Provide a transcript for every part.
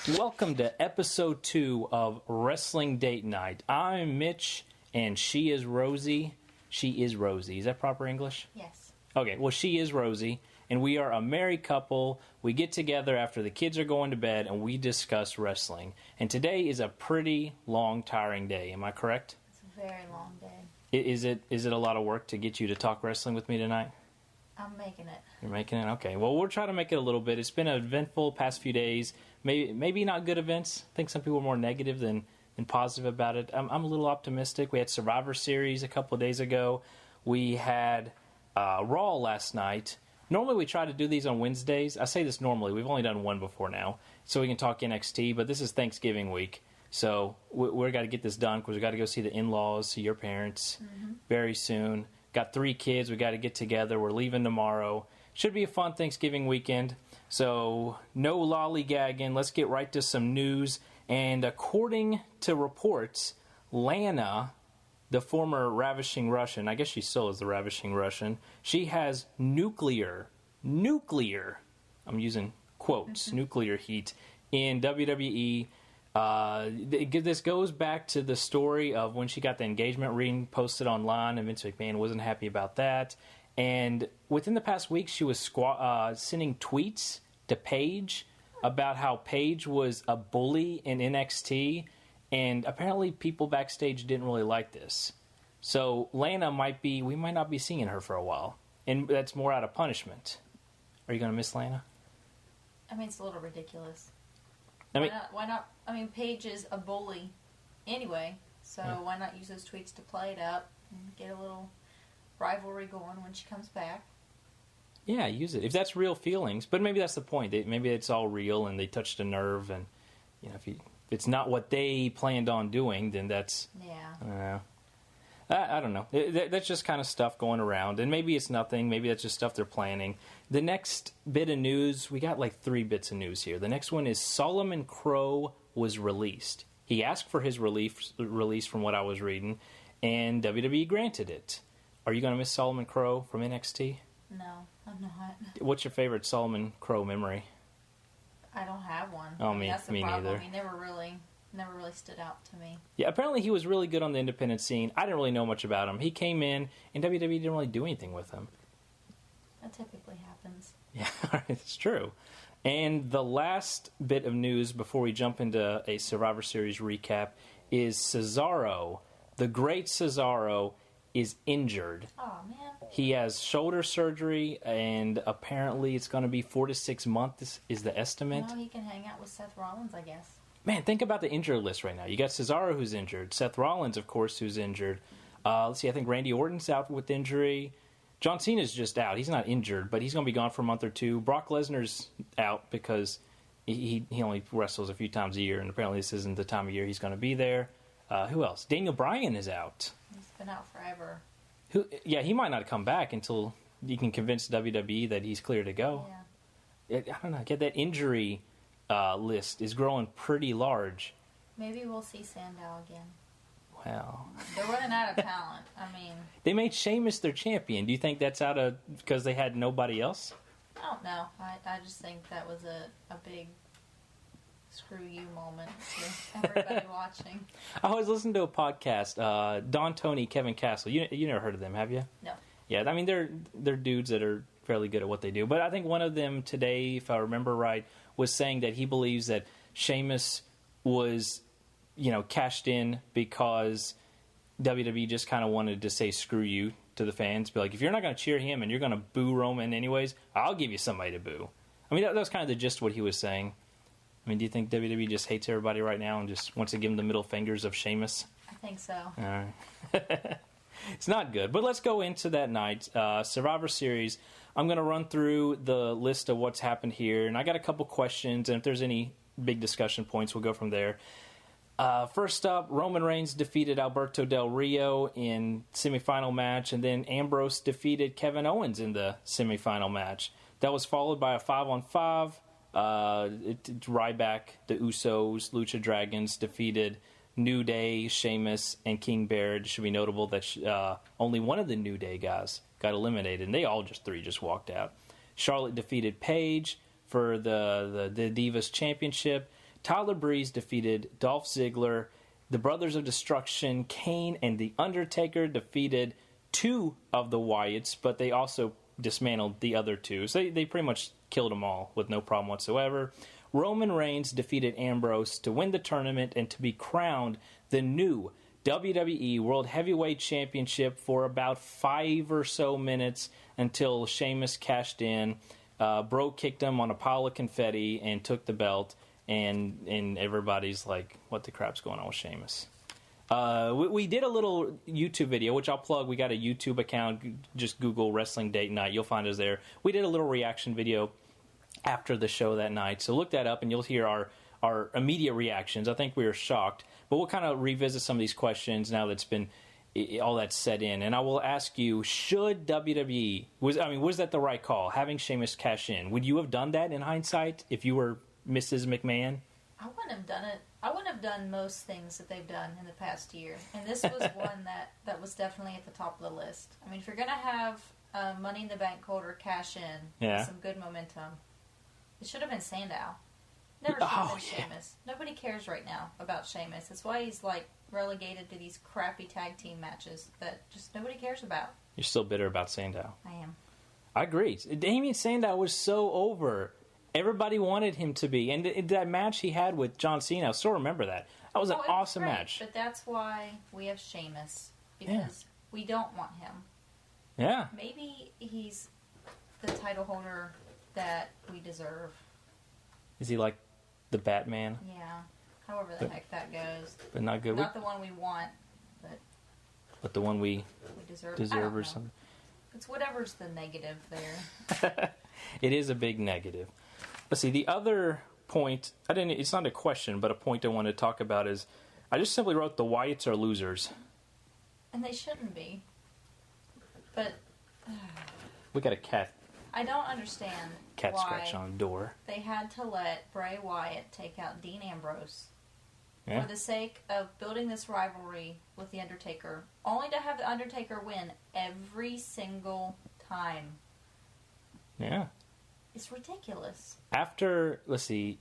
Welcome to episode 2 of Wrestling Date Night. I'm Mitch, and she is Rosie. She is Rosie. Is that proper English? Yes. Okay, well, she is Rosie, and we are a married couple. We get together after the kids are going to bed, and we discuss wrestling. And today is a pretty long, tiring day. Am I correct? It's a very long day. Is it a lot of work to get you to talk wrestling with me tonight? I'm making it. You're making it? Okay. Well, we'll try to make it a little bit. It's been an eventful past few days. Maybe not good events. I think some people are more negative than positive about it. I'm a little optimistic. We had Survivor Series a couple of days ago. We had Raw last night. Normally we try to do these on Wednesdays. I say this normally. We've only done one before now. So we can talk NXT. But this is Thanksgiving week. So we've got to get this done because we've got to go see the in-laws, see your parents very soon. Got 3 kids. We got to get together. We're leaving tomorrow. Should be a fun Thanksgiving weekend. So no lollygagging. Let's get right to some news. And according to reports, Lana, the former Ravishing Russian, I guess she still is the Ravishing Russian, she has nuclear, I'm using quotes, nuclear heat in WWE. This goes back to the story of when she got the engagement ring posted online, and Vince McMahon wasn't happy about that. And within the past week, she was sending tweets to Paige about how Paige was a bully in NXT, and apparently people backstage didn't really like this. So Lana we might not be seeing her for a while, and that's more out of punishment. Are you going to miss Lana? I mean, it's a little ridiculous. Why not? I mean, Paige is a bully anyway, so why not use those tweets to play it up and get a little rivalry going when she comes back? Yeah, use it. If that's real feelings. But maybe that's the point. Maybe it's all real and they touched a nerve, and if it's not what they planned on doing, then that's... Yeah. I don't know. That's just kind of stuff going around. And maybe it's nothing. Maybe that's just stuff they're planning. The next bit of news, we got like 3 bits of news here. The next one is Solomon Crowe was released. He asked for his release from what I was reading, and WWE granted it. Are you going to miss Solomon Crowe from NXT? No, I'm not. What's your favorite Solomon Crowe memory? I don't have one. Oh, that's the me problem. neither. He never really stood out to me. Yeah, apparently he was really good on the independent scene. I didn't really know much about him. He came in, and WWE didn't really do anything with him. That typically happens. Yeah, it's true. And the last bit of news before we jump into a Survivor Series recap is Cesaro. The great Cesaro is injured. Oh, man. He has shoulder surgery, and apparently it's going to be 4 to 6 months is the estimate. Well, he can hang out with Seth Rollins, I guess. Man, think about the injury list right now. You got Cesaro, who's injured. Seth Rollins, of course, who's injured. Let's see, I think Randy Orton's out with injury. John Cena's just out. He's not injured, but he's going to be gone for a month or 2. Brock Lesnar's out because he only wrestles a few times a year, and apparently this isn't the time of year he's going to be there. Who else? Daniel Bryan is out. He's been out forever. He might not come back until you can convince WWE that he's clear to go. Yeah. I don't know. Get that injury list is growing pretty large. Maybe we'll see Sandow again. Well, they're running out of talent. I mean, they made Sheamus their champion. Do you think that's out of because they had nobody else? I don't know. I just think that was a big screw you moment to everybody watching. I was listening to a podcast. Don Tony, Kevin Castle. You never heard of them, have you? No. Yeah, I mean they're dudes that are fairly good at what they do. But I think one of them today, if I remember right, was saying that he believes that Sheamus was, cashed in because WWE just kind of wanted to say screw you to the fans. Be like, if you're not going to cheer him and you're going to boo Roman anyways, I'll give you somebody to boo. I mean, that was kind of the gist of what he was saying. I mean, do you think WWE just hates everybody right now and just wants to give them the middle fingers of Sheamus? I think so. All right. It's not good. But let's go into that night. Survivor Series. I'm going to run through the list of what's happened here. And I got a couple questions. And if there's any big discussion points, we'll go from there. First up, Roman Reigns defeated Alberto Del Rio in semifinal match. And then Ambrose defeated Kevin Owens in the semifinal match. That was followed by a 5-on-5. Ryback, the Usos, Lucha Dragons defeated New Day, Sheamus, and King Bear. It should be notable that only one of the New Day guys got eliminated, and they all just walked out. Charlotte defeated Paige for the Divas Championship. Tyler Breeze defeated Dolph Ziggler. The Brothers of Destruction, Kane and The Undertaker, defeated 2 of the Wyatts, but they also dismantled the other 2. So they pretty much killed them all with no problem whatsoever. Roman Reigns defeated Ambrose to win the tournament and to be crowned the new WWE World Heavyweight Championship for about 5 or so minutes until Sheamus cashed in. Bro kicked him on a pile of confetti and took the belt, and everybody's like, what the crap's going on with Sheamus? We did a little YouTube video, which I'll plug. We got a YouTube account. Just Google Wrestling Date Night. You'll find us there. We did a little reaction video after the show that night. So look that up, and you'll hear our immediate reactions. I think we were shocked. But we'll kind of revisit some of these questions now that's been all that's set in. And I will ask you, should WWE... was that the right call, having Sheamus cash in? Would you have done that in hindsight if you were Mrs. McMahon? I wouldn't have done it. I wouldn't have done most things that they've done in the past year. And this was one that was definitely at the top of the list. I mean, if you're going to have Money in the Bank holder cash in with some good momentum, it should have been Sandow. Never should have been Sheamus. Nobody cares right now about Sheamus. That's why he's like relegated to these crappy tag team matches that just nobody cares about. You're still bitter about Sandow. I am. I agree. Damien Sandow was so over. Everybody wanted him to be. And that match he had with John Cena, I still remember that. That was an awesome match. But that's why we have Sheamus. Because we don't want him. Yeah. Maybe he's the title holder that we deserve. Is he like the Batman? Yeah. However the heck that goes. But not good. Not the one we want, but the one we deserve or something. It's whatever's the negative there. It is a big negative. Let's see, the other point, it's not a question, but a point I wanted to talk about is, I just simply wrote the Wyatts are losers. And they shouldn't be. But... we got a cat. I don't understand Cat why scratch on the door. They had to let Bray Wyatt take out Dean Ambrose for the sake of building this rivalry with The Undertaker, only to have The Undertaker win every single time. Yeah. It's ridiculous. After, let's see,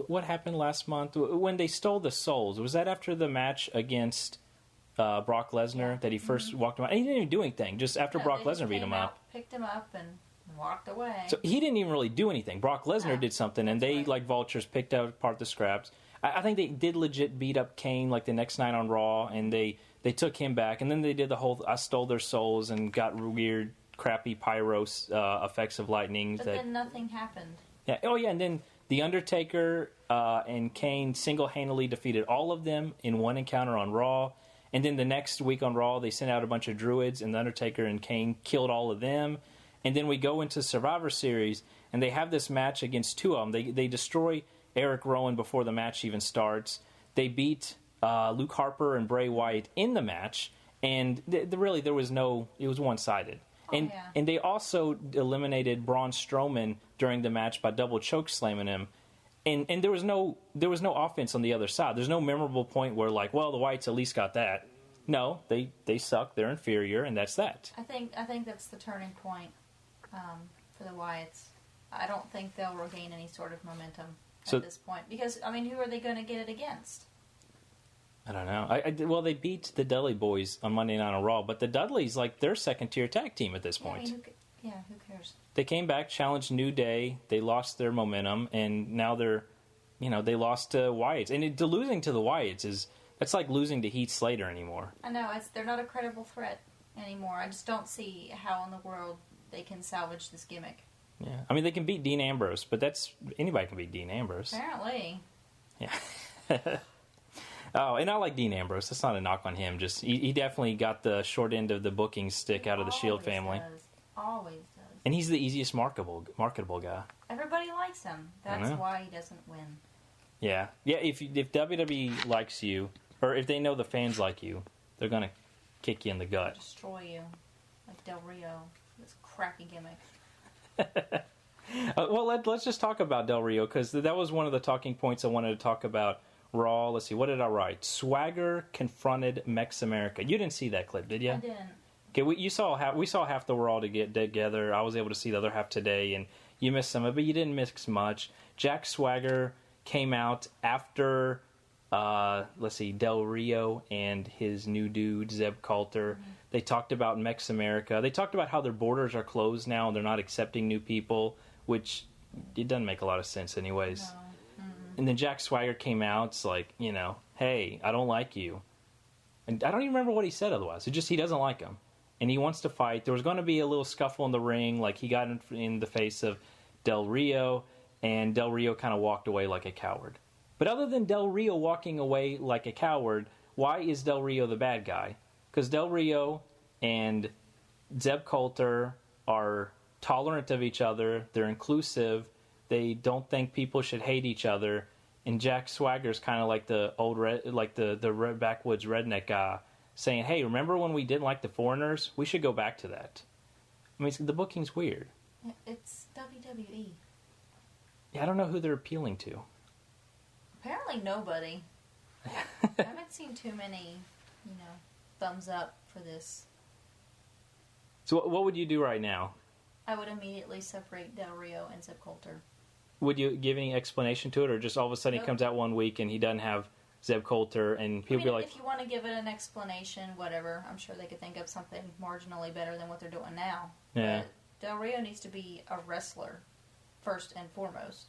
what happened last month? When they stole the souls, was that after the match against Brock Lesnar that he first walked him out? And he didn't even do anything, just after Brock Lesnar beat him up. Picked him up and walked away. So he didn't even really do anything. Brock Lesnar did something, and they, like vultures, picked up apart the scraps. I think they did legit beat up Kane like the next night on Raw, and they took him back, and then they did the whole I stole their souls and got weird, crappy pyro effects of lightning. But then nothing happened. Yeah. Oh, yeah, and then The Undertaker and Kane single-handedly defeated all of them in one encounter on Raw. And then the next week on Raw, they sent out a bunch of druids, and The Undertaker and Kane killed all of them. And then we go into Survivor Series, and they have this match against 2 of them. They destroy Eric Rowan before the match even starts. They beat Luke Harper and Bray Wyatt in the match, and really there was it was one-sided. And they also eliminated Braun Strowman during the match by double choke slamming him. And there was no offense on the other side. There's no memorable point where like, well, the Wyatts at least got that. No, they suck. They're inferior, and that's that. I think that's the turning point for the Wyatts. I don't think they'll regain any sort of momentum at this point because I mean, who are they going to get it against? I don't know. Well, they beat the Dudley Boys on Monday Night on Raw, but the Dudleys, like, they're second-tier tag team at this point. Who cares? They came back, challenged New Day. They lost their momentum, and now they lost to Wyatts. And losing to the Wyatts that's like losing to Heath Slater anymore. I know. They're not a credible threat anymore. I just don't see how in the world they can salvage this gimmick. Yeah. I mean, they can beat Dean Ambrose, but anybody can beat Dean Ambrose. Apparently. Yeah. Oh, and I like Dean Ambrose. That's not a knock on him. Just he definitely got the short end of the booking stick out of the Shield family. Always does. And he's the easiest marketable guy. Everybody likes him. That's why he doesn't win. Yeah. Yeah, if WWE likes you, or if they know the fans like you, they're going to kick you in the gut. Destroy you. Like Del Rio. This crappy gimmick. Well, let's just talk about Del Rio, because that was one of the talking points I wanted to talk about Raw. Let's see, what did I write? Swagger confronted Mex America. You didn't see that clip, did you? I didn't. Okay, we saw half the Raw to get together. I was able to see the other half today, and you missed some of it, but you didn't miss much. Jack Swagger came out after, Del Rio and his new dude, Zeb Coulter. Mm-hmm. They talked about Mex America. They talked about how their borders are closed now and they're not accepting new people, which it doesn't make a lot of sense anyways. No. Mm-hmm. And then Jack Swagger came out. It's like, hey, I don't like you. And I don't even remember what he said otherwise. It's just he doesn't like him. And he wants to fight. There was going to be a little scuffle in the ring. Like, he got in the face of Del Rio, and Del Rio kind of walked away like a coward. But other than Del Rio walking away like a coward, why is Del Rio the bad guy? Because Del Rio and Zeb Coulter are tolerant of each other. They're inclusive. They don't think people should hate each other. And Jack Swagger's kind of like the old, the backwoods redneck guy, saying, hey, remember when we didn't like the foreigners? We should go back to that. I mean, the booking's weird. It's WWE. Yeah, I don't know who they're appealing to. Apparently nobody. I haven't seen too many, thumbs up for this. So what would you do right now? I would immediately separate Del Rio and Zeb Coulter. Would you give any explanation to it, or just all of a sudden he comes out one week and he doesn't have Zeb Coulter, and people be like... if you want to give it an explanation, whatever, I'm sure they could think of something marginally better than what they're doing now. Yeah. But Del Rio needs to be a wrestler, first and foremost.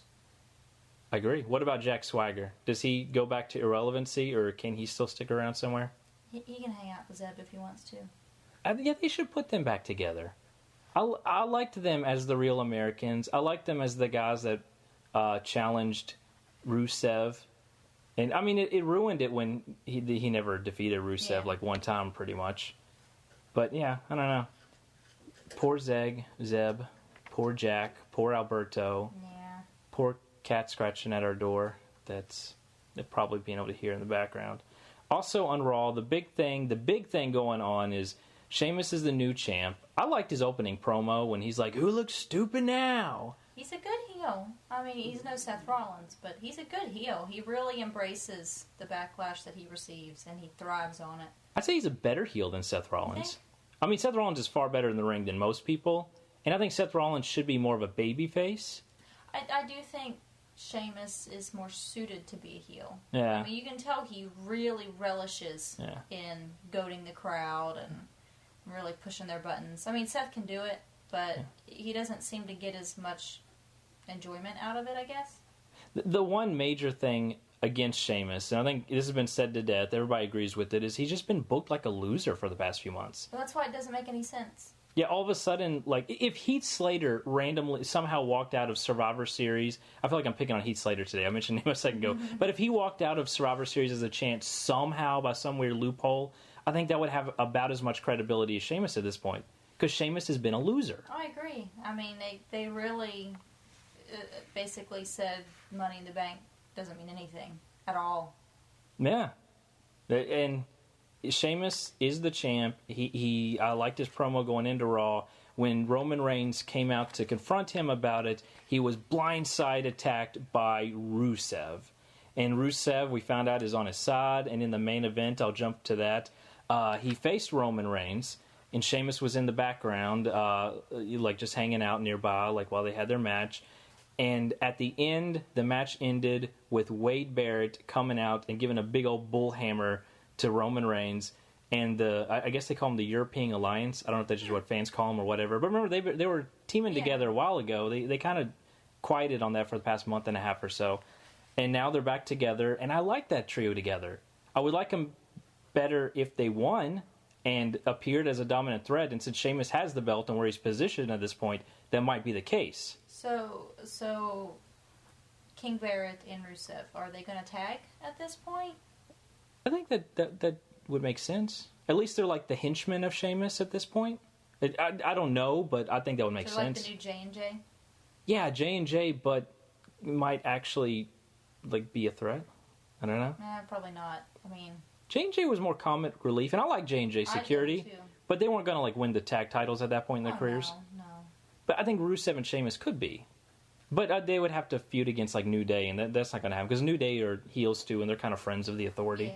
I agree. What about Jack Swagger? Does he go back to irrelevancy, or can he still stick around somewhere? He can hang out with Zeb if he wants to. Yeah, they should put them back together. I liked them as the real Americans. I liked them as the guys that challenged Rusev. And, I mean, it ruined it when he never defeated Rusev, one time, pretty much. But, yeah, I don't know. Poor Zeb. Poor Jack. Poor Alberto. Yeah. Poor cat scratching at our door. That's probably being able to hear in the background. Also on Raw, the big thing going on is Sheamus is the new champ. I liked his opening promo when he's like, who looks stupid now? He's a good heel. I mean, he's no Seth Rollins, but he's a good heel. He really embraces the backlash that he receives, and he thrives on it. I'd say he's a better heel than Seth Rollins. I mean, Seth Rollins is far better in the ring than most people, and I think Seth Rollins should be more of a baby face. I do think Sheamus is more suited to be a heel. Yeah. I mean, you can tell he really relishes in goading the crowd and really pushing their buttons. I mean, Seth can do it, but he doesn't seem to get as much enjoyment out of it, I guess. The one major thing against Sheamus, and I think this has been said to death, everybody agrees with it, is he's just been booked like a loser for the past few months. Well, that's why it doesn't make any sense. Yeah, all of a sudden, like, if Heath Slater randomly somehow walked out of Survivor Series, I feel like I'm picking on Heath Slater today. I mentioned him a second ago. Mm-hmm. But if he walked out of Survivor Series as a champ somehow by some weird loophole, I think that would have about as much credibility as Sheamus at this point. Because Sheamus has been a loser. I agree. I mean, they really basically said Money in the Bank doesn't mean anything at all. Yeah. And Sheamus is the champ. I liked his promo going into Raw. When Roman Reigns came out to confront him about it, he was blindside attacked by Rusev. And Rusev, we found out, is on his side. And in the main event, I'll jump to that, he faced Roman Reigns. And Sheamus was in the background, just hanging out nearby, while they had their match. And at the end, the match ended with Wade Barrett coming out and giving a big old bullhammer to Roman Reigns. And I guess they call them the European Alliance. I don't know if that's just what fans call them or whatever. But remember, they were teaming together a while ago. They kind of quieted on that for the past month and a half or so. And now they're back together. And I like that trio together. I would like them better if they won and appeared as a dominant threat. And since Sheamus has the belt and where he's positioned at this point, that might be the case. So King Barrett and Rusev, are they going to tag at this point? I think that would make sense. At least they're like the henchmen of Sheamus at this point. I don't know, but I think that would make sense. Like the new J&J? Yeah, J&J, but might actually be a threat. I don't know. Probably not. I mean, J&J was more comic relief, and I like J&J security, but they weren't going to win the tag titles at that point in their careers. No. But I think Rusev and Sheamus could be. But they would have to feud against New Day, and that's not going to happen, because New Day are heels too, and they're kind of friends of the Authority.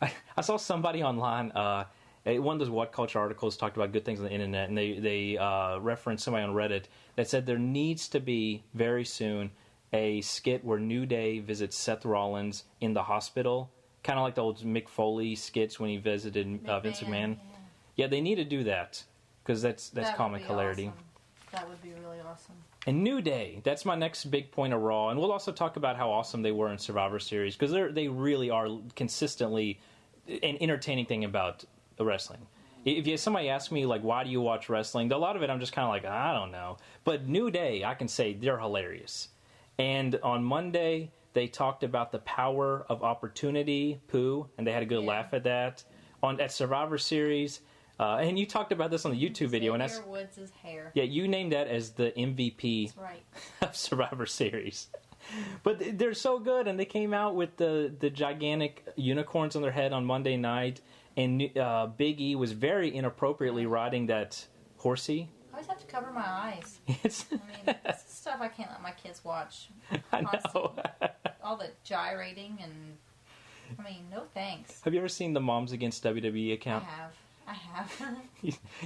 Yeah. I saw somebody online, one of those What Culture articles talked about good things on the internet, and they referenced somebody on Reddit that said there needs to be, very soon, a skit where New Day visits Seth Rollins in the hospital, kind of like the old Mick Foley skits when he visited Vince McMahon. Yeah, they need to do that because that's comic hilarity. Awesome. That would be really awesome. And New Day, that's my next big point of Raw, and we'll also talk about how awesome they were in Survivor Series because they really are consistently an entertaining thing about the wrestling. If somebody asks me, like, why do you watch wrestling? A lot of it I'm just kind of like, I don't know. But New Day, I can say they're hilarious. And on Monday, they talked about the power of opportunity, poo, and they had a good laugh at that. At Survivor Series, and you talked about this on the YouTube video. And that's Woods' hair. Yeah, you named that as the MVP that's right. of Survivor Series. But they're so good, and they came out with the gigantic unicorns on their head on Monday night, and Big E was very inappropriately riding that horsey. I always have to cover my eyes. It's I mean, this is stuff I can't let my kids watch. I know. All the gyrating and, I mean, no thanks. Have you ever seen the Moms Against WWE account? I have.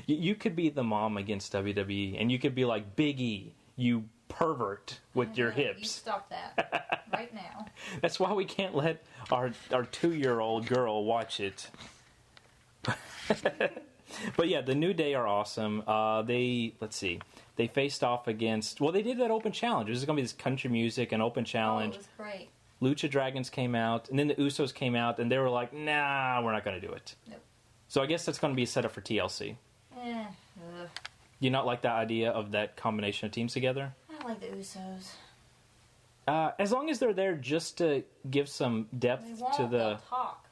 You could be the mom against WWE, and you could be like, Big E, you pervert with your hips. You stop that right now. That's why we can't let our 2-year-old girl watch it. But yeah, the New Day are awesome. They faced off against, they did that open challenge. This is going to be this country music and open challenge. Oh, it was great. Lucha Dragons came out, and then the Usos came out, and they were like, nah, we're not going to do it. Nope. So I guess that's going to be a setup for TLC. Ugh. You not like the idea of that combination of teams together? I don't like the Usos. As long as they're there just to give some depth to the... They'll talk.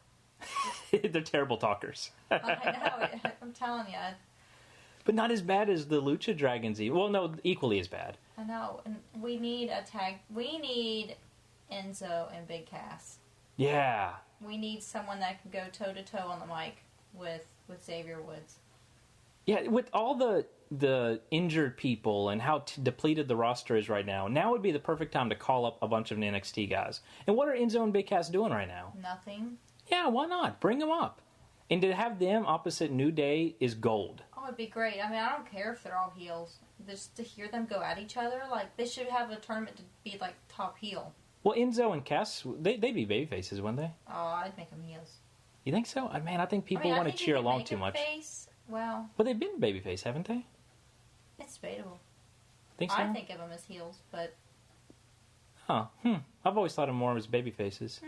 They're terrible talkers. I know. I'm telling you. But not as bad as the Lucha Dragons. Well, no, equally as bad. I know. And we need a tag. We need Enzo and Big Cass. Yeah. We need someone that can go toe-to-toe on the mic with Xavier Woods. Yeah, with all the injured people and how depleted the roster is right now would be the perfect time to call up a bunch of NXT guys. And what are Enzo and Big Cass doing right now? Nothing. Yeah, why not? Bring them up. And to have them opposite New Day is gold. Oh, it'd be great. I mean, I don't care if they're all heels. Just to hear them go at each other, like, they should have a tournament to be, like, top heel. Well, Enzo and Cass, they'd be babyfaces, wouldn't they? Oh, I'd make them heels. You think so? Man, I think people want to cheer along too much. Face. Well, they've been babyface, haven't they? It's debatable. Think so? I think of them as heels, but... Huh. I've always thought of them more as babyfaces.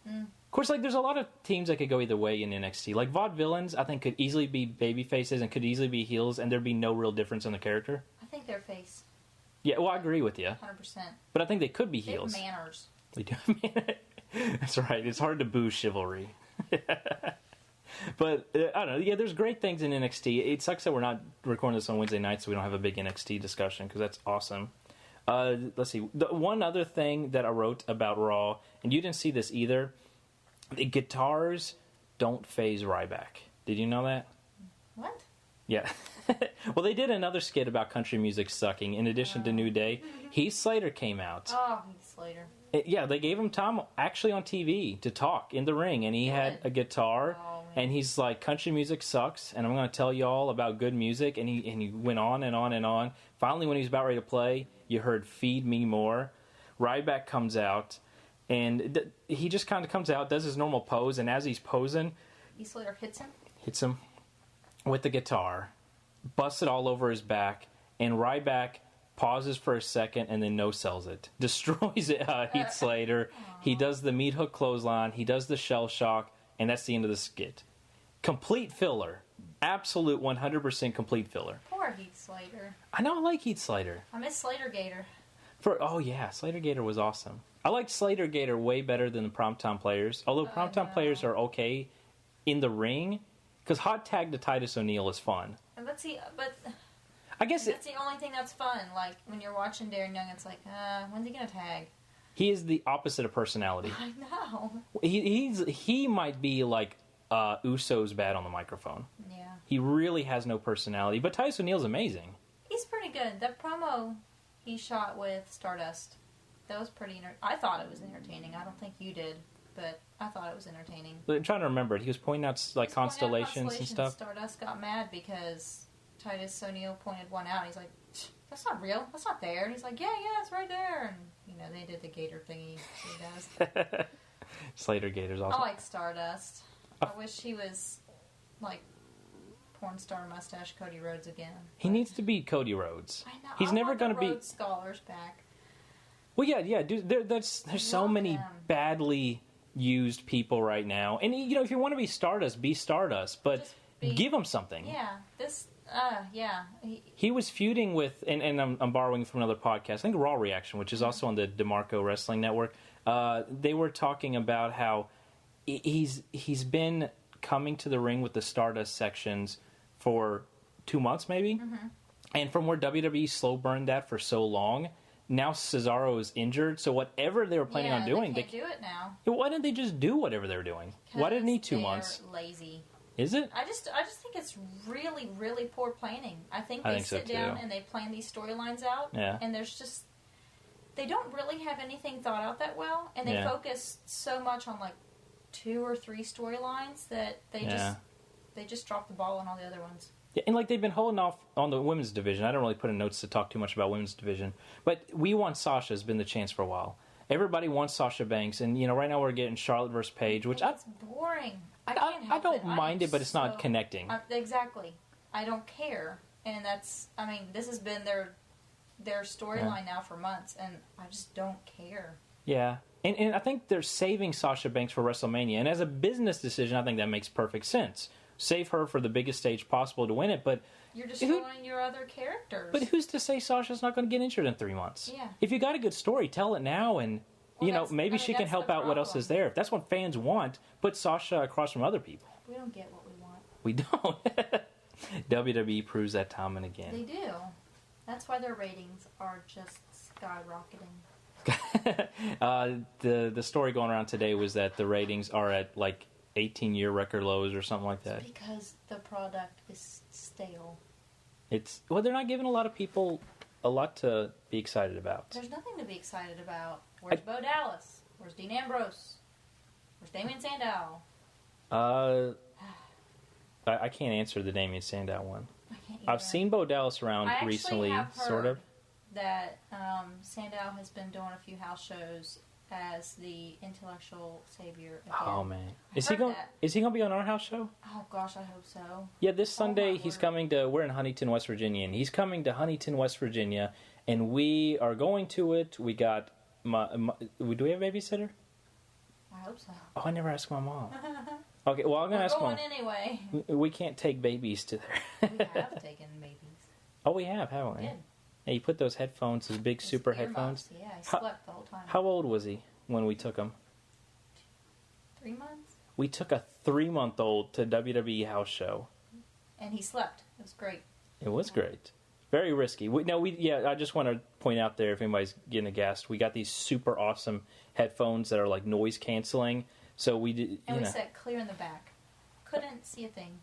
Of course, like, there's a lot of teams that could go either way in NXT. Like, Vaudevillains, I think, could easily be babyfaces and could easily be heels, and there'd be no real difference in the character. I think they're face. Yeah, well, I agree with you. 100%. But I think they could be heels. They have manners. They do have manners. That's right. It's hard to boo chivalry. But, I don't know. Yeah, there's great things in NXT. It sucks that we're not recording this on Wednesday night, so we don't have a big NXT discussion, because that's awesome. Let's see. The one other thing that I wrote about Raw, and you didn't see this either, the guitars don't phase Ryback. Did you know that? What? Yeah. Well, they did another skit about country music sucking. In addition to New Day, Heath Slater came out. Oh, Heath Slater. Yeah, they gave him time actually on TV to talk in the ring, and he had a guitar, and he's like, country music sucks, and I'm going to tell you all about good music, and he went on and on and on. Finally, when he was about ready to play, you heard Feed Me More. Ryback comes out, and he just kind of comes out, does his normal pose, and as he's posing... Heath Slater hits him with the guitar, busts it all over his back, and Ryback pauses for a second and then no-sells it. Destroys it, Heath Slater. He does the meat hook clothesline. He does the shell shock, and that's the end of the skit. Complete filler. Absolute 100% complete filler. Poor Heath Slater. I know, I like Heath Slater. I miss Slater Gator. Oh yeah, Slater Gator was awesome. I liked Slater Gator way better than the Primetime Players. Although Primetime Players are okay in the ring, because hot tag to Titus O'Neil is fun. But see, I guess that's the only thing that's fun. Like, when you're watching Darren Young, it's like, when's he gonna tag? He is the opposite of personality. I know. He might be like Uso's bad on the microphone. Yeah. He really has no personality. But Titus O'Neil's amazing. He's pretty good. That promo he shot with Stardust, that was pretty... I thought it was entertaining. I don't think you did, but I thought it was entertaining. I'm trying to remember it. He was pointing out like constellations and stuff. Stardust got mad because Titus O'Neil pointed one out. He's like, that's not real. That's not there. And he's like, yeah, it's right there. And, you know, they did the gator thingy he does. Slater Gator's awesome. I like Stardust. I wish he was, like, porn star mustache Cody Rhodes again. He needs to be Cody Rhodes. I know. He's never going to be... Rhodes Scholars back. Well, yeah, dude, there's so many badly used people right now. And, you know, if you want to be Stardust, but give him something. Yeah, He was feuding with, and I'm borrowing from another podcast, I think Raw Reaction, which is also on the DeMarco Wrestling Network. They were talking about how he's been coming to the ring with the Stardust sections for 2 months, maybe. Mm-hmm. And from where WWE slow burned that for so long, now Cesaro is injured, so whatever they were planning on doing, they can't do it now. Why didn't they just do whatever they were doing? Why did it need 2 months? Lazy. Is it? I just think it's really, really poor planning. I think they sit down and they plan these storylines out, and there's just they don't really have anything thought out that well, and they focus so much on like 2 or 3 storylines that they just drop the ball on all the other ones. Yeah, and like they've been holding off on the women's division. I don't really put in notes to talk too much about women's division, but We Want Sasha has been the chance for a while. Everybody wants Sasha Banks, and you know right now we're getting Charlotte versus Paige, which it's boring. I don't mind it, but it's not connecting. Exactly. I don't care, and this has been their storyline now for months, and I just don't care. Yeah. And I think they're saving Sasha Banks for WrestleMania, and as a business decision, I think that makes perfect sense. Save her for the biggest stage possible to win it, but... You're destroying your other characters. But who's to say Sasha's not going to get injured in 3 months? Yeah. If you got a good story, tell it now, and, maybe she can help out what else is there. If that's what fans want, put Sasha across from other people. We don't get what we want. We don't. WWE proves that time and again. They do. That's why their ratings are just skyrocketing. The story going around today was that the ratings are at like 18-year record lows or something like that. It's because the product is stale. They're not giving a lot of people a lot to be excited about. There's nothing to be excited about. Where's Bo Dallas? Where's Dean Ambrose? Where's Damien Sandow? I can't answer the Damien Sandow one. I can't I've seen Bo Dallas around recently, sort of. That Sandow has been doing a few house shows as the intellectual savior. Again. Oh man, is he going to be on our house show? Oh gosh, I hope so. Yeah, this Sunday he's coming to. We're in Huntington, West Virginia, and he's coming to Huntington, West Virginia, and we are going to it. We got do we have a babysitter? I hope so. Oh, I never asked my mom. Okay, well I'm going to ask Mom. Mom. Anyway. We can't take babies to there. We have taken babies. Oh, we have, haven't we? We did. Yeah, you put those headphones, those big super headphones. Yeah, he slept the whole time. How old was he when we took him? 3 months. We took a 3-month-old to WWE house show. And he slept. It was great. It was great. Very risky. I just want to point out there, if anybody's getting aghast, we got these super awesome headphones that are like noise canceling. So we did. And we sat clear in the back. Couldn't see a thing.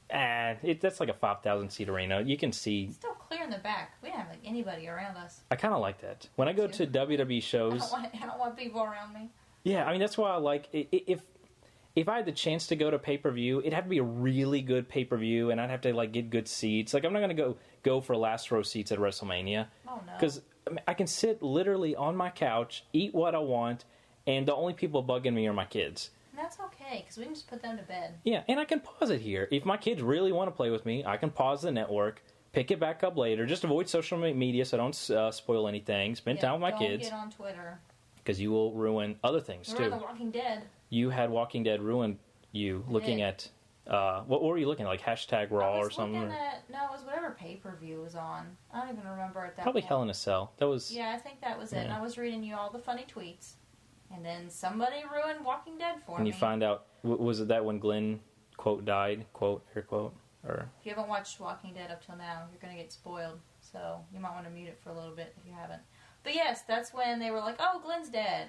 That's like a 5,000 seat arena. You can see. Still clear in the back. We didn't have like anybody around us. I kind of like that. When I go to WWE shows, I don't want people around me. Yeah, I mean that's why I like if I had the chance to go to pay-per-view, it'd have to be a really good pay-per-view, and I'd have to like get good seats. Like I'm not going to go for last row seats at WrestleMania. Oh no. Because I can sit literally on my couch, eat what I want, and the only people bugging me are my kids. And that's okay, because we can just put them to bed. Yeah, and I can pause it here. If my kids really want to play with me, I can pause the network, pick it back up later. Just avoid social media so I don't spoil anything. Spend time with my kids. Don't get on Twitter. Because you will ruin other things, too. Ruin The Walking Dead. You had Walking Dead ruin you looking at... what were you looking at? Like hashtag Raw or something? No, it was whatever pay-per-view was on. I don't even remember at that Probably point. Hell in a Cell. That was... Yeah, I think that was it. And I was reading you all the funny tweets. And then somebody ruined Walking Dead for me. And you find out... Was it that when Glenn, quote, died? Quote, air quote? Or... If you haven't watched Walking Dead up till now, you're going to get spoiled. So you might want to mute it for a little bit if you haven't. But yes, that's when they were like, oh, Glenn's dead.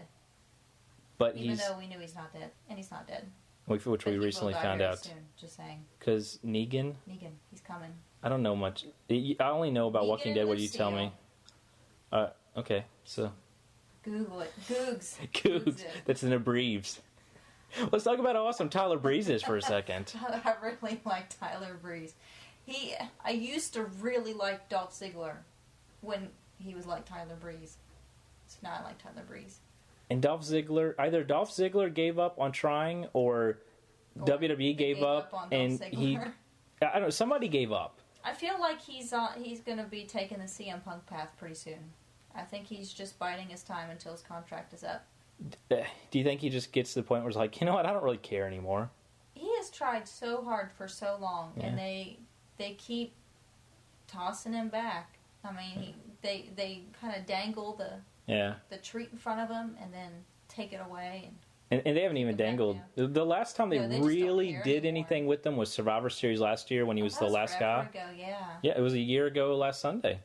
But Even though we knew he's not dead. And he's not dead. Which we recently found out. Soon, just saying. Because Negan, he's coming. I don't know much. I only know about Walking Dead what you tell me. Okay, so. Google it. Googs. That's in the Breeze. Let's talk about how awesome Tyler Breeze is for a second. I really like Tyler Breeze. I used to really like Dolph Ziggler. when he was like Tyler Breeze. So now I like Tyler Breeze. And either Dolph Ziggler gave up on trying, or WWE gave up on and Ziggler. I don't know, somebody gave up. I feel like he's going to be taking the CM Punk path pretty soon. I think he's just biding his time until his contract is up. Do you think he just gets to the point where it's like, you know what, I don't really care anymore? He has tried so hard for so long, and they keep tossing him back. I mean, they kind of dangle the treat in front of him and then take it away. And they haven't even dangled. The last time they really did anything with them was Survivor Series last year when he was the last guy. Ago, yeah. Yeah, it was a year ago last Sunday.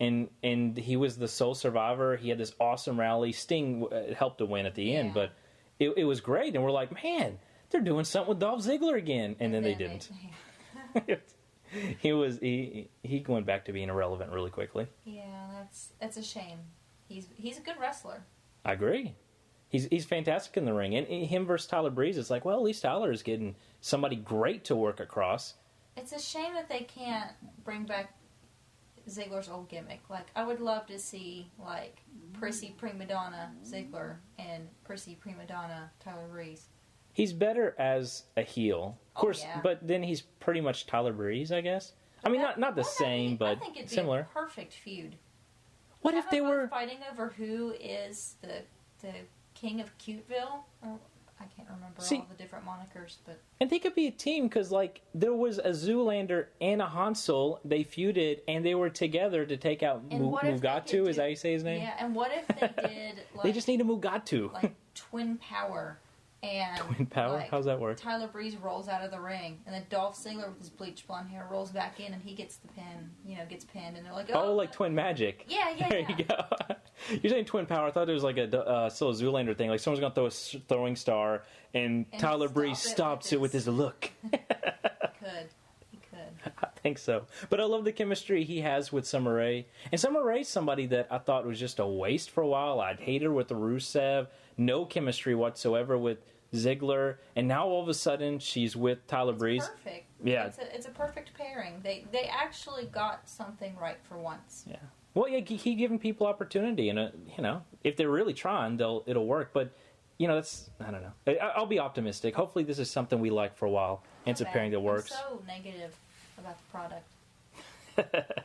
And he was the sole survivor. He had this awesome rally. Sting helped to win at the end, but it was great. And we're like, man, they're doing something with Dolph Ziggler again. And then they didn't. He went back to being irrelevant really quickly. Yeah, that's a shame. He's a good wrestler. I agree. He's fantastic in the ring. And him versus Tyler Breeze, it's like, well, at least Tyler is getting somebody great to work across. It's a shame that they can't bring back Ziggler's old gimmick. Like, I would love to see, like, prissy prima donna Ziggler and prissy prima donna Tyler Breeze. He's better as a heel, of course, but then he's pretty much Tyler Breeze, I guess. I mean, not the same, but I think it'd similar. Be a perfect feud. What if they were fighting over who is the king of Cuteville? Or, I can't remember all the different monikers, but and they could be a team because, like, there was a Zoolander and a Hansel. They feuded and they were together to take out Mugatu. Is that how you say his name? Yeah. And what if they did? Like, they just need a Mugatu. Like Twin Power. And Twin Power? Like, how's that work? Tyler Breeze rolls out of the ring, and then Dolph Ziggler with his bleached blonde hair rolls back in, and he gets the pin. Gets pinned, and they're like, "Oh, like Twin Magic." Yeah. There you go. You're saying Twin Power. I thought it was like still a Zoolander thing. Like someone's gonna throw a throwing star, and Tyler Breeze stops it with his look. He could. I think so. But I love the chemistry he has with Summer Rae. And Summer Rae's somebody that I thought was just a waste for a while. I'd hate her with the Rusev. No chemistry whatsoever with Ziggler. And now all of a sudden she's with Tyler Breeze. Perfect. Yeah. It's a perfect pairing. They actually got something right for once. Yeah. Well, yeah, keep giving people opportunity. And, if they're really trying, it'll work. But, I don't know. I'll be optimistic. Hopefully this is something we like for a while. And it's a pairing that works. I'm so negative about the product.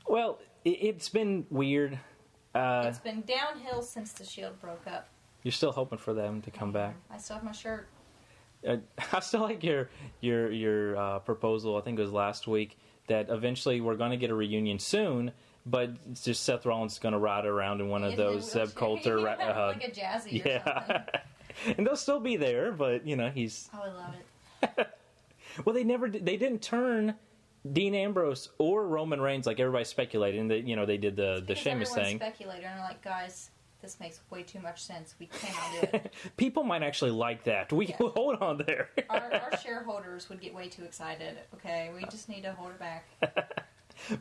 Well, it's been weird. It's been downhill since the Shield broke up. You're still hoping for them to come back. I still have my shirt. I still like your proposal. I think it was last week that eventually we're going to get a reunion soon, but it's just Seth Rollins is going to ride around in one of those Zeb Coulter, like a jazzy or something. And they'll still be there, but he's. I would love it. Well, they didn't turn Dean Ambrose or Roman Reigns like everybody speculated, and they did the Sheamus thing. Speculated, and they're like, guys, this makes way too much sense. We cannot do it. People might actually like that. Hold on there. Our shareholders would get way too excited. Okay, we just need to hold it back.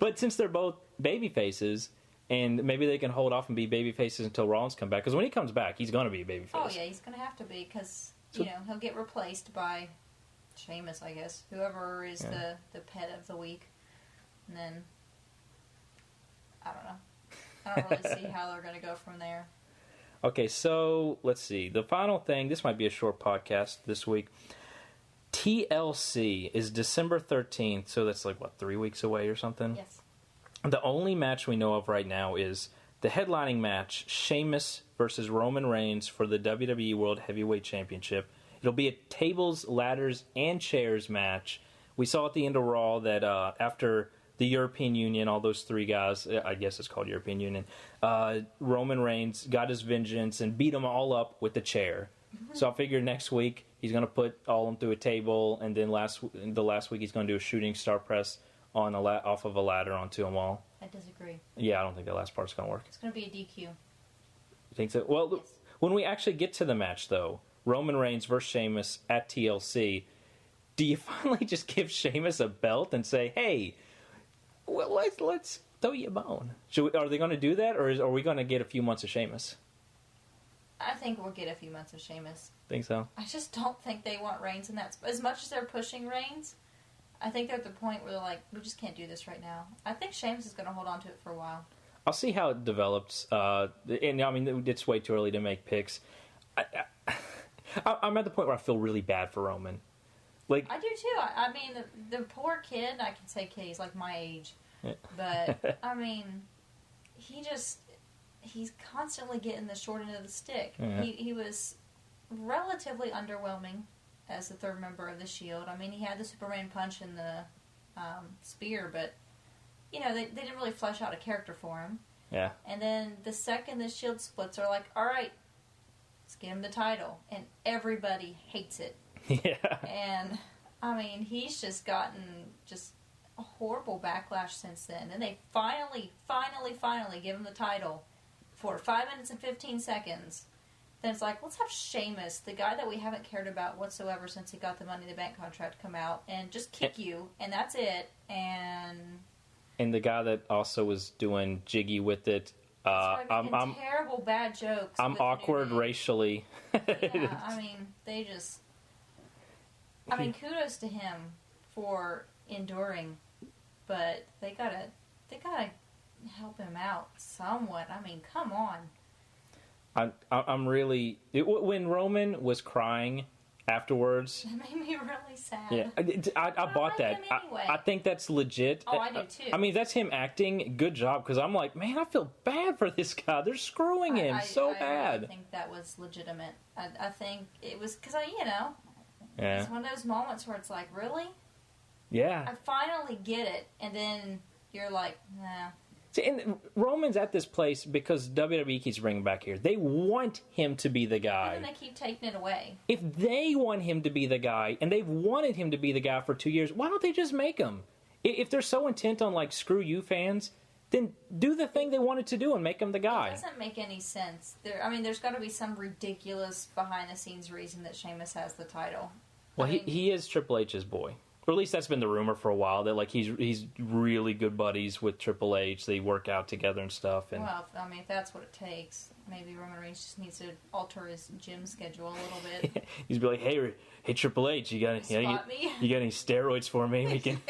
But since they're both baby faces, and maybe they can hold off and be baby faces until Rollins come back, because when he comes back, he's going to be a baby face. Oh yeah, he's going to have to be, because he'll get replaced by Sheamus, I guess. Whoever is the pet of the week. And then, I don't know. I don't really see how they're going to go from there. Okay, so let's see. The final thing, this might be a short podcast this week. TLC is December 13th, so that's 3 weeks away or something? Yes. The only match we know of right now is the headlining match, Sheamus versus Roman Reigns for the WWE World Heavyweight Championship. It'll be a tables, ladders, and chairs match. We saw at the end of Raw that after the European Union, all those three guys, I guess it's called European Union, Roman Reigns got his vengeance and beat them all up with the chair. Mm-hmm. So I figured next week he's going to put all of them through a table, and then the last week he's going to do a shooting star press on off of a ladder onto a wall. I disagree. Yeah, I don't think that last part's going to work. It's going to be a DQ. You think so? Well, yes. When we actually get to the match, though, Roman Reigns versus Sheamus at TLC, do you finally just give Sheamus a belt and say, hey, well, let's throw you a bone? Are they going to do that, or are we going to get a few months of Sheamus? I think we'll get a few months of Sheamus. Think so? I just don't think they want Reigns in that. As much as they're pushing Reigns, I think they're at the point where they're like, we just can't do this right now. I think Sheamus is going to hold on to it for a while. I'll see how it develops. And I mean, it's way too early to make picks. I'm at the point where I feel really bad for Roman. Like, I do too. I mean, the poor kid. I can say kid. He's like my age, but I mean, he's constantly getting the short end of the stick. Yeah. He was relatively underwhelming as the third member of the Shield. I mean, he had the Superman punch and the spear, but they didn't really flesh out a character for him. Yeah. And then the second the Shield splits, are like, all right, let's get him the title, and everybody hates it. Yeah. And I mean, he's just gotten a horrible backlash since then. And they finally give him the title for 5 minutes and 15 seconds. Then it's like, let's have Sheamus, the guy that we haven't cared about whatsoever since he got the Money in the Bank contract, come out and just kick you, and that's it. And the guy that also was doing jiggy with it. I'm terrible bad jokes. I'm awkward racially. Yeah, I mean, they just. I mean, kudos to him for enduring, but they gotta help him out somewhat. I mean, come on. I'm really when Roman was crying afterwards. It made me really sad. Yeah, I bought that. Anyway. I think that's legit. Oh, I do too. I mean, that's him acting. Good job, because I'm like, man, I feel bad for this guy. They're screwing him so bad. I think that was legitimate. I think it was because Yeah. It's one of those moments where it's like, really? Yeah. I finally get it, and then you're like, nah. See, and Roman's at this place because WWE keeps bringing him back here. They want him to be the guy. And then they keep taking it away. If they want him to be the guy, and they've wanted him to be the guy for 2 years, why don't they just make him? If they're so intent on, like, screw you fans, then do the thing they wanted to do and make him the guy. It doesn't make any sense. There's got to be some ridiculous behind-the-scenes reason that Sheamus has the title. Well, he is Triple H's boy. Or at least that's been the rumor for a while, that like he's really good buddies with Triple H. They work out together and stuff. And well, I mean, if that's what it takes, maybe Roman Reigns just needs to alter his gym schedule a little bit. He's be like, hey Triple H, you got any steroids for me? We can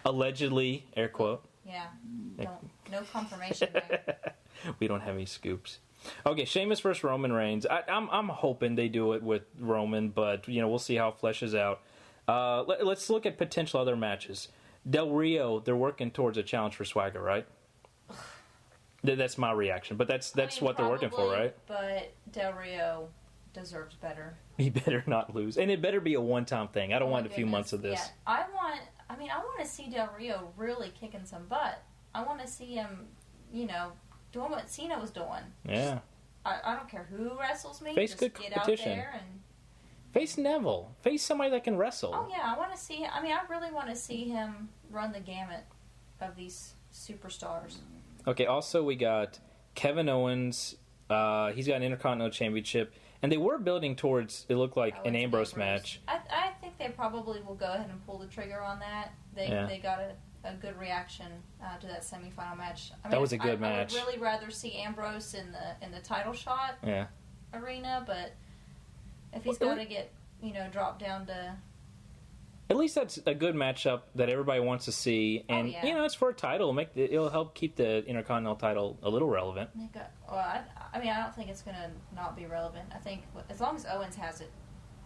allegedly, air quote. Yeah, no confirmation there. We don't have any scoops. Okay, Sheamus versus Roman Reigns. I'm hoping they do it with Roman, but we'll see how it fleshes out. Let's look at potential other matches. Del Rio, they're working towards a challenge for Swagger, right? That's my reaction, but that's what they're working for, right? But Del Rio deserves better. He better not lose, and it better be a one-time thing. I don't want a few months of this. Yeah, I want to see Del Rio really kicking some butt. I want to see him, doing what Cena was doing. Yeah. I don't care who wrestles me. Face just good get competition. out there and face Neville. Face somebody that can wrestle. Oh yeah, I want to see. I mean, I really want to see him run the gamut of these superstars. Okay. Also, we got Kevin Owens. He's got an Intercontinental Championship, and they were building towards. It looked like an Ambrose match. I think they probably will go ahead and pull the trigger on that. They got a good reaction to that semifinal match. I mean, that was a good match. I would really rather see Ambrose in the title shot arena, but if he's got to get dropped down to. At least that's a good matchup that everybody wants to see, and it's for a title. It'll help keep the Intercontinental title a little relevant. I don't think it's going to not be relevant. I think as long as Owens has it.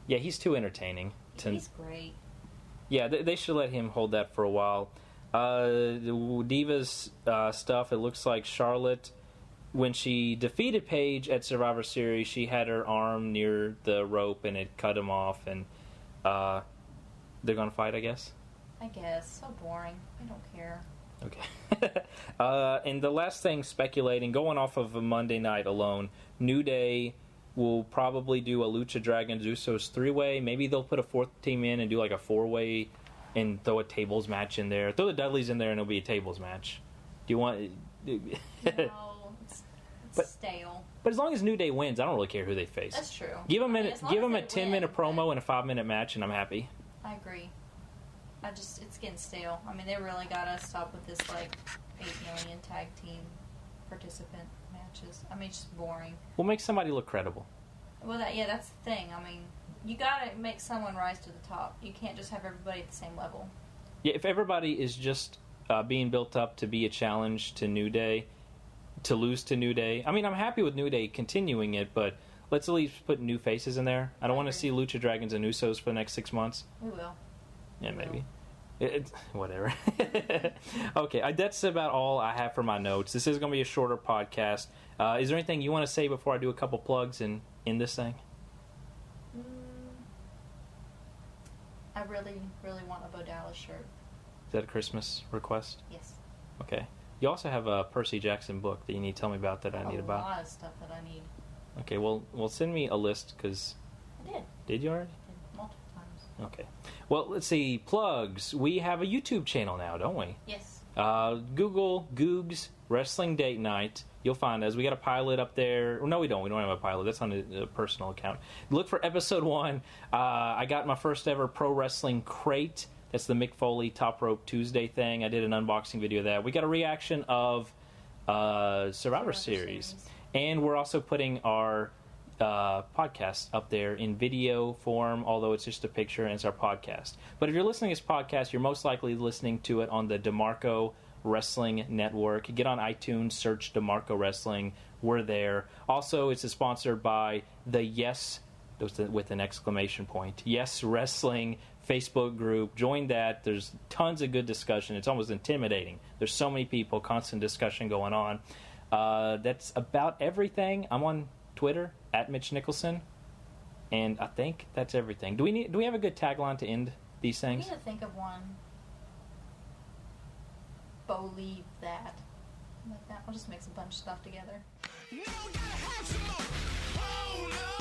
Yeah, he's too entertaining. He's great. Yeah, they should let him hold that for a while. The Divas stuff, it looks like Charlotte, when she defeated Paige at Survivor Series, she had her arm near the rope and it cut him off, and they're going to fight, I guess? I guess. So boring. I don't care. Okay. And the last thing, speculating, going off of a Monday night alone, New Day will probably do a Lucha Dragons Usos 3-way. Maybe they'll put a fourth team in and do like a 4-way and throw a tables match in there. Throw the Dudleys in there and it'll be a tables match. Do you want... No, it's stale. But as long as New Day wins, I don't really care who they face. That's true. Give them a 10-minute promo and a 5-minute match, and I'm happy. I agree. It's getting stale. I mean, they really got to stop with this, 8 million tag team participant matches. I mean, it's just boring. We'll make somebody look credible. Well, that's the thing. I mean, you got to make someone rise to the top. You can't just have everybody at the same level. Yeah, if everybody is just being built up to be a challenge to New Day, to lose to New Day. I mean, I'm happy with New Day continuing it, but let's at least put new faces in there. I don't want to see Lucha Dragons and Usos for the next 6 months. We will. Yeah, maybe. Whatever. Okay, that's about all I have for my notes. This is going to be a shorter podcast. Is there anything you want to say before I do a couple plugs and end this thing? I really, really want a Bo Dallas shirt. Is that a Christmas request? Yes. Okay. You also have a Percy Jackson book that you need to tell me about that I need to buy. A lot of stuff that I need. Okay, well send me a list, because... I did. Did you already? I did multiple times. Okay. Well, let's see. Plugs. We have a YouTube channel now, don't we? Yes. Google Googs Wrestling Date Night. You'll find us. We got a pilot up there. No, we don't. We don't have a pilot. That's on a personal account. Look for episode 1. I got my first ever pro wrestling crate. That's the Mick Foley Top Rope Tuesday thing. I did an unboxing video of that. We got a reaction of Survivor Series. And we're also putting our podcast up there in video form, although it's just a picture and it's our podcast. But if you're listening to this podcast, you're most likely listening to it on the DeMarco Wrestling Network. Get on iTunes, search DeMarco Wrestling. We're there. Also, it's sponsored by the Yes, with an exclamation point, Yes Wrestling Facebook group. Join that. There's tons of good discussion. It's almost intimidating. There's so many people, constant discussion going on. That's about everything. I'm on Twitter at Mitch Nicholson, and I think that's everything. Do we have a good tagline to end these things? We need to think of one. Believe that. Like that. I'll just mix a bunch of stuff together. No, gotta have some more. Oh, no.